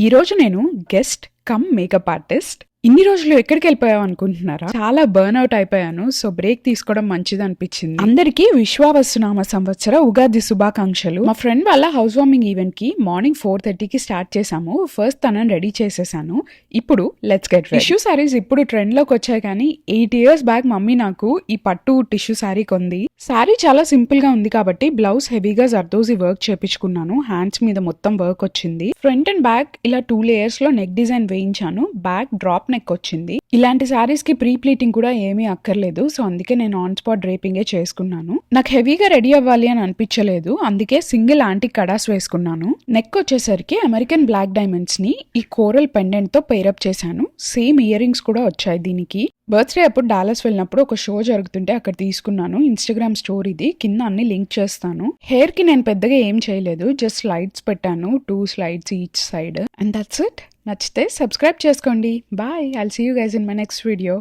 ఈ రోజు నేను గెస్ట్ కమ్ మేకప్ ఆర్టిస్ట్. ఇన్ని రోజులు ఎక్కడికి వెళ్ళిపోయావు అనుకుంటున్నారా? చాలా బర్న్ అవుట్ అయిపోయాను. సో బ్రేక్ తీసుకోవడం మంచిది అనిపించింది. అందరికీ విశ్వావసునామ సంవత్సర ఉగాది శుభాకాంక్షలు. మా ఫ్రెండ్ వాళ్ళ హౌస్ వార్మింగ్ ఈవెంట్ కి మార్నింగ్ 4:30కి స్టార్ట్ చేసాము. ఫస్ట్ తనని రెడీ చేసేసాను. ఇప్పుడు let's get ready. Tissue saris ఇప్పుడు ట్రెండ్ లోకి వచ్చాయి, కానీ 8 years బ్యాక్ మమ్మీ నాకు ఈ పట్టు టిష్యూ సారీ కొంది. సారీ చాలా సింపుల్ గా ఉంది కాబట్టి బ్లౌజ్ హెవీగా జర్దోజీ వర్క్ చేపించుకున్నాను. హ్యాండ్స్ మీద మొత్తం వర్క్ వచ్చింది. ఫ్రంట్ అండ్ బ్యాక్ ఇలా 2 layers లో నెక్ డిజైన్ వేయించాను. బ్యాక్ డ్రాప్ నెక్ వచ్చింది. ఇలాంటి సారీస్ కి ప్రీ ప్లీటింగ్ కూడా ఏమీ అక్కర్లేదు. సో అందుకే నేను ఆన్ స్పాట్ డ్రేపింగే చేసుకున్నాను. నాకు హెవీగా రెడీ అవ్వాలి అని అనిపించలేదు, అందుకే సింగిల్ యాంటిక్ కడాస్ వేసుకున్నాను. నెక్ వచ్చేసరికి అమెరికన్ బ్లాక్ డైమండ్స్ ని ఈ కోరల్ పెండెంట్ తో పేరప్ చేశాను. సేమ్ ఇయర్ రింగ్స్ కూడా వచ్చాయి దీనికి. బర్త్డే అప్పుడు డాలస్ వెళ్ళినప్పుడు ఒక షో జరుగుతుంటే అక్కడ తీసుకున్నాను. ఇన్స్టాగ్రామ్ స్టోరీది, కింద అన్ని లింక్ చేస్తాను. హెయిర్ కి నేను పెద్దగా ఏం చేయలేదు, జస్ట్ స్లైడ్స్ పెట్టాను, 2 slides each side, and that's it. నచ్చితే సబ్స్క్రైబ్ చేసుకోండి. Bye. I'll see you guys in my next video.